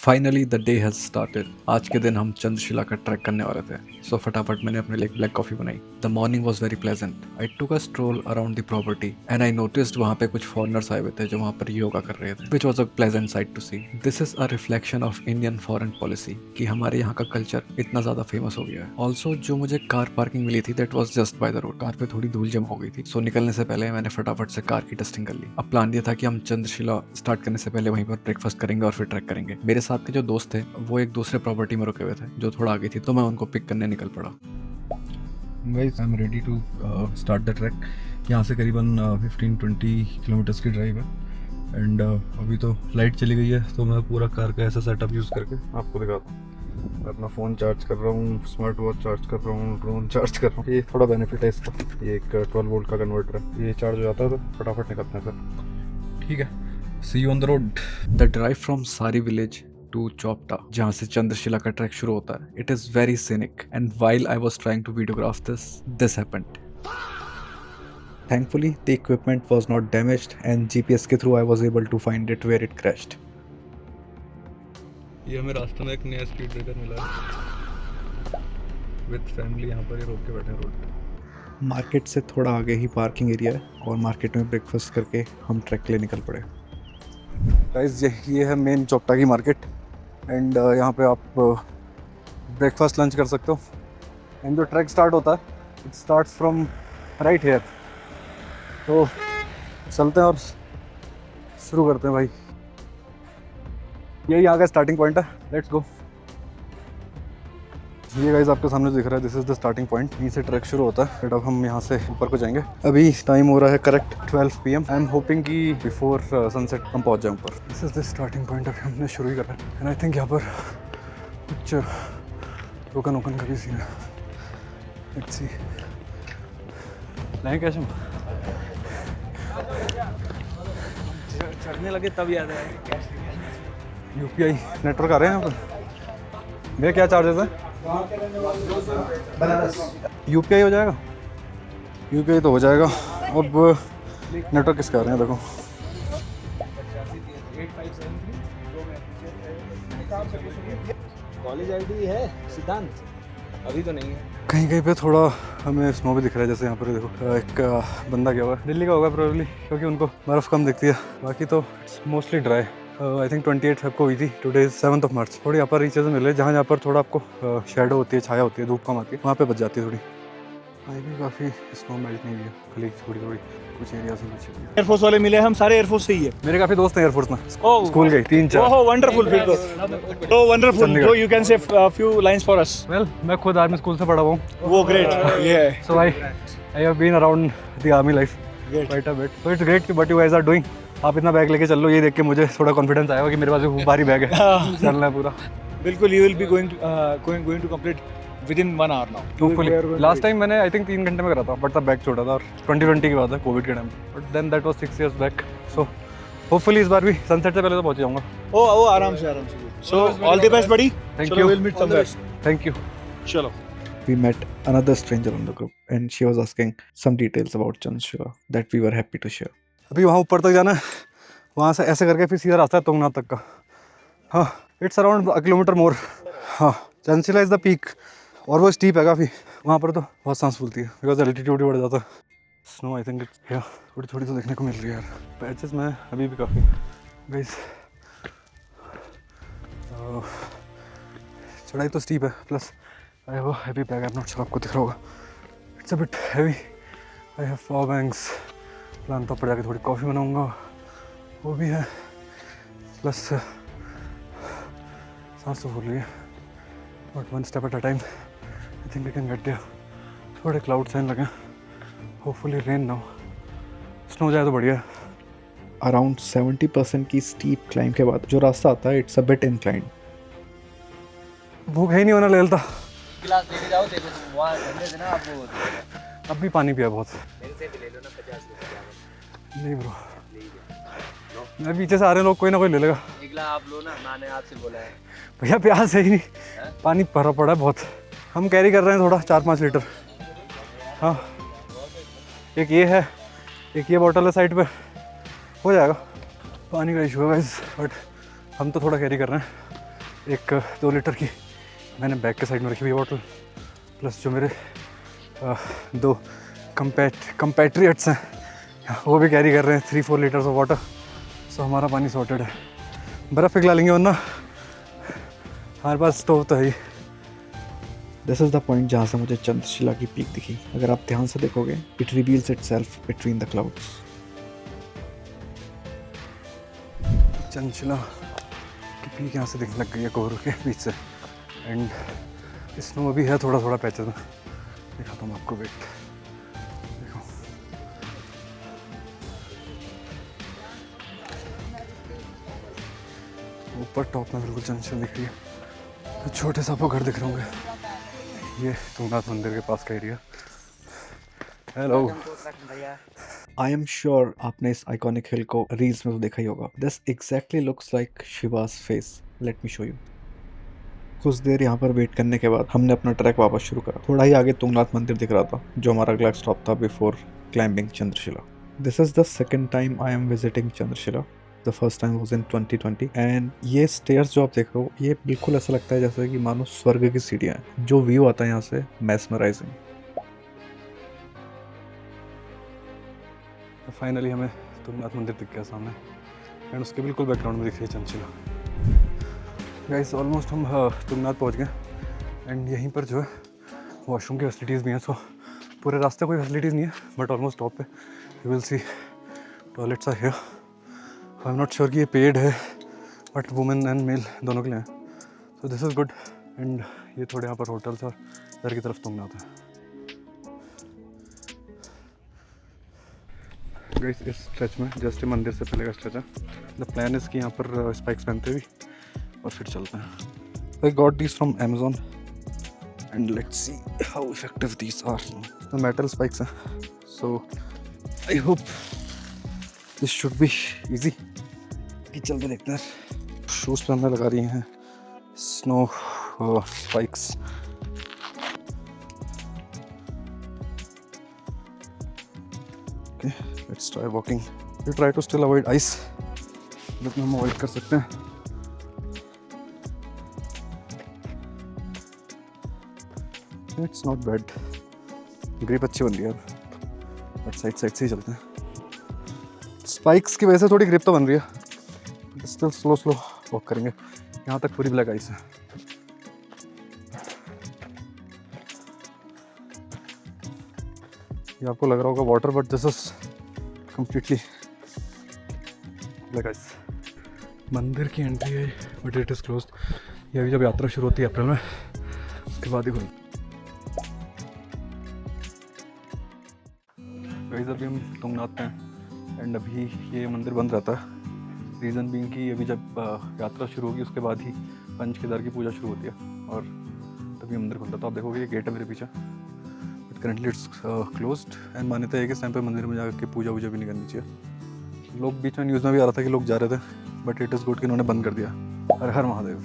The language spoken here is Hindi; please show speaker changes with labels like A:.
A: Finally the day has started. आज के दिन हम चंद्रशिला का ट्रैक करने वाले थे, सो फटाफट मैंने अपने लिए एक ब्लैक कॉफी बनाई। The morning was very pleasant. I took a stroll around the property and I noticed वहाँ पे कुछ फॉरनर्स आए हुए थे जो वहाँ पर योगा कर रहे थे, which was a pleasant sight to see. This is a reflection of Indian foreign policy कि हमारे यहाँ का कल्चर इतना ज्यादा फेमस हो गया है। ऑल्सो जो मुझे कार पार्किंग मिली थी that was just by the road. Car पे थोड़ी धूल जम हो गई थी, सो निकलने से पहले मैंने फटाफट से कार की टेस्टिंग कर ली। अब प्लान ये था कि हम चंद्रशिला स्टार्ट करने से पहले वहीं पर ब्रेकफास्ट करेंगे और फिर ट्रैक करेंगे। मेरे साथ के जो दोस्त थे वो एक दूसरे प्रॉपर्टी में रुके हुए थे जो थोड़ा आगे थी, तो मैं उनको पिक करने निकल पड़ा।
B: Guys I am ready to start the track. यहाँ से करीबन 15-20 किलोमीटर्स की ड्राइव है एंड अभी तो लाइट चली गई है, तो मैं पूरा कार का ऐसा सेटअप यूज़ करके आपको दिखाता हूँ। मैं अपना फ़ोन चार्ज कर रहा हूँ, स्मार्ट वॉच चार्ज कर रहा हूँ, ड्रोन चार्ज कर रहा हूँ। ये थोड़ा बेनिफिट है इसका, ये एक 12 वोल्ट का कन्वर्टर है, ये चार्ज हो जाता है तो फटाफट निकलते हैं सर। ठीक है, see you on the road.
A: The drive from Sari village to Chopta, जहाँ से चंद्रशिला का ट्रैक शुरू होता है, it is very scenic and while I was trying to videograph this happened. Thankfully, the equipment was not damaged and GPS के through I was able to find it where it crashed.
B: ये हमें रास्ते में एक नया स्पीड ब्रेकर मिला है विद फैमिली, यहाँ पर ये रोक के बैठे हैं रोड पे।
A: मार्केट से थोड़ा आगे ही पार्किंग एरिया है और मार्केट में ब्रेकफास्ट करके हम ट्रैक के लिए निकल पड़े।
B: गाइस ये है मेन चौपटा की मार्केट एंड यहाँ पे आप ब्रेकफास्ट लंच कर सकते हो। एंड जो ट्रैक स्टार्ट होता है it starts from right here, तो चलते हैं और शुरू करते हैं भाई। यही यहाँ का स्टार्टिंग पॉइंट है, लेट्स गो। ये गाइस आपके सामने दिख रहा है, this is the starting point. यहीं से ट्रैक शुरू होता है। फिर अब हम यहाँ से ऊपर को जाएंगे। अभी टाइम हो रहा है correct 12 PM। I am hoping कि बिफोर सनसेट हम पहुँच जाएं ऊपर। This is the starting point. अभी हमने शुरू ही करा है एंड आई थिंक यहाँ पर कुछ रोकन वोकन का भी सीन है। लेट्स सी, लाएं कैश हम
C: चढ़ने लगे तब याद आया कैश।
B: UPI नेटवर्क आ रहे हैं यहाँ पर। भैया क्या चार्जेस है? UPI हो जाएगा? UPI तो हो जाएगा। अब नेटवर्क किसके आ रहे हैं देखो।
C: कॉलेज आईडी है सिद्धांत, अभी तो नहीं है।
B: कहीं कहीं पे थोड़ा हमें स्नो भी दिख रहा है, जैसे यहाँ पर देखो एक बंदा गया हुआ है। दिल्ली का होगा प्रोबेबली, क्योंकि उनको बर्फ़ कम दिखती है। बाकी तो it's mostly dry. I think 28 Feb को हुई थी, टुडे इज 7 मार्च। थोड़ी यहाँ पर ये चीज़ें मिल रही है जहाँ पर थोड़ा आपको शेडो होती है, छाया होती है, धूप कम आती है, वहाँ पे बच जाती है थोड़ी। आई भी काफ़ी स्नो मेल्ट नहीं हुई है, खाली थोड़ी थोड़ी कुछ एरिया से बची हुई है।
C: एयरफोर्स वाले मिले, हम सारे एयरफोर्स से ही है।
B: मेरे काफ़ी दोस्त हैं एयरफोर्स में,
C: ओह
B: स्कूल गए 3-4।
C: ओह वंडरफुल, फिर तो वंडरफुल। जो you can say few lines for us.
B: Well, मैं खुद आर्मी स्कूल से पढ़ा हुआ हूँ।
C: वो ग्रेट, ये
B: So I have been around the army life quite a bit. So it's great what you guys are doing. आप इतना बैग लेके चल लो, ये देख के मुझे थोड़ा कॉन्फिडेंस आया कि मेरे पास भी भारी बैग है, चलना है पूरा।
C: बिल्कुल, you will be going to complete within 1 hour now.
B: Hopefully. Last time मैंने आई थिंक 3 घंटे में करा था, बट तब बैग छोटा था और 2020 की बात है, कोविड के time. But then that was 6 years back. So hopefully इस बार भी सनसेट से पहले तो पहुंच जाऊंगा।
C: ओ आराम से। So all the best buddy.
B: Thank you.
C: Will meet somewhere.
B: Thank you.
C: चलो।
A: We met another stranger on the group and she was asking some details about Chandrashila that we were happy to share.
B: अभी वहाँ ऊपर तक जाना है, वहाँ से ऐसे करके फिर सीधा रास्ता है तुंगनाथ तक का। हाँ, इट्स अराउंड 1 किलोमीटर मोर। हाँ, चंद्रशिला इज़ द पीक और वो स्टीप है काफ़ी। वहाँ पर तो बहुत सांस फूलती है बिकॉज एल्टीट्यूड बढ़ जाता है। स्नो आई थिंक थोड़ी थोड़ी तो देखने को मिल रही है यार। पैचेस में अभी भी काफ़ी। गाइस चढ़ाई तो स्टीप है, plus I have a heavy bag. I am not sure आपको दिख रहा होगा, it's a bit heavy. I have power banks. Plan तो ऊपर जाके थोड़ी कॉफ़ी बनाऊंगा, वो भी है, प्लस सांस तो फूल रही है, but 1 step at a time I think we can get there. थोड़े क्लाउड साइन लगे, होपफुली रेन ना हो, स्नो जाए तो बढ़िया है।
A: Around 70% की steep climb के बाद जो रास्ता आता है it's a bit inclined.
B: भूख है ही नहीं होना ले लेता।
C: गिलास लेके जाओ, देखो वहां ठंडे से ना आपको।
B: अब भी पानी पिया बहुत।
C: मेरे से भी ले लो ना 50 रुपए।
B: नहीं ब्रो, मैं पीछे से आ रहे लोग, कोई ना कोई ले लेगा।
C: एक गिलास आप लो ना, मैंने आपसे बोला है।
B: भैया प्यास है ही नहीं, पानी भरा पड़ा है बहुत। हम कैरी कर रहे हैं थोड़ा 4-5 लीटर। हाँ, एक ये है, एक ये बॉटल है साइड पे, हो जाएगा। पानी का इशू है गाइस, बट हम तो थोड़ा कैरी कर रहे हैं।
A: एक 2 लीटर की मैंने बैग के साइड में रखी हुई है बॉटल, प्लस जो मेरे 2 कंपैट्रियट्स हैं वो भी कैरी कर रहे हैं 3-4 लीटर्स ऑफ वाटर। सो हमारा पानी सॉर्टेड है। बर्फ़ पिघला लेंगे वरना हमारे पास स्टोव तो है ही। दिस इज़ द पॉइंट जहाँ से मुझे चंद्रशिला की पीक दिखी। अगर आप ध्यान से देखोगे, it reveals itself between the clouds. Chandrashila की पीक यहाँ से दिखने लग गई है कोहरों के बीच से, एंड स्नो अभी है थोड़ा थोड़ा पैचेस में। दिखाता हूँ आपको, वेट देखो। ऊपर टॉप में बिल्कुल चंद्रशिला दिख रही है। तो छोटे सा आपको घर दिख रहे होंगे, ये तुंगनाथ मंदिर के पास का area. Hello. I am sure आपने इस आइकॉनिक हिल को रील्स में तो देखा ही होगा। This exactly looks like Shivas face. Let me show you. कुछ देर यहाँ पर वेट करने के बाद हमने अपना ट्रैक वापस शुरू करा। थोड़ा ही आगे तुंगनाथ मंदिर दिख रहा था, जो हमारा अगला स्टॉप था before climbing Chandrashila. This is the second time I am visiting Chandrashila. The first time was in 2020 and ये स्टेयर्स जो आप देख रहे हो, ये बिल्कुल ऐसा लगता है जैसे कि मानो स्वर्ग की सीढ़ियाँ हैं। जो व्यू आता है यहाँ से, मैस्मराइजिंग। फाइनली हमें तुंगनाथ मंदिर दिख गया सामने, एंड उसके बिल्कुल बैकग्राउंड में दिख रही है चंद्रशिला। गाइस ऑलमोस्ट हम तुंगनाथ पहुँच गए, एंड यहीं पर जो है वॉशरूम की फैसिलिटीज़ भी हैं। सो पूरे रास्ते कोई फैसिलिटीज़ नहीं है, बट ऑलमोस्ट टॉप पे you will see toilets are here. I am not sure कि ये पेड है, बट वुमेन एंड मेल दोनों के लिए हैं। So this is good. And ये थोड़े यहाँ पर होटल्स और इधर की तरफ तुंगनाथ है। गाइस इस स्ट्रेच में जस्ट मंदिर से पहले का स्ट्रेच है। द प्लान इज़ कि यहाँ पर स्पाइक्स पहनते हुए और फिर चलते हैं। I got these from Amazon and let's see how effective these are. The metal spikes हैं, so I hope this should be easy. कि चल के देखते हैं। शूज़ पे हमने लगा रही हैं snow spikes. Okay let's try walking. We try to still avoid ice, लेकिन हम अवॉइड कर सकते हैं। इट्स नॉट बैड, ग्रिप अच्छी बन रही है, बट साइड से ही चलते हैं। स्पाइक्स की वजह से थोड़ी ग्रिप तो बन रही है, स्टिल स्लो वॉक करेंगे। यहाँ तक पूरी ब्लैक आइस है। ये आपको लग रहा होगा water, but this is completely black ice. मंदिर की एंट्री है, बट इट इज़ क्लोज्ड। ये अभी जब यात्रा शुरू होती है अप्रैल में, उसके बाद ही खुलती है। अभी हम तुंगनाथ में हैं, एंड अभी ये मंदिर बंद रहता है। रीज़न बीइंग कि अभी जब यात्रा शुरू होगी उसके बाद ही पंच केदार की पूजा शुरू होती है, और तभी मंदिर खुलता है। तो आप देखोगे ये गेट है मेरे पीछे, but currently it's closed. And मान्यता है कि इस टाइम पे मंदिर में जाकर पूजा वूजा भी नहीं करनी चाहिए। लोग बीच में न्यूज़ में भी आ रहा था कि लोग जा रहे थे, बट इट इज़ गुड कि इन्होंने बंद कर दिया। हर हर महादेव।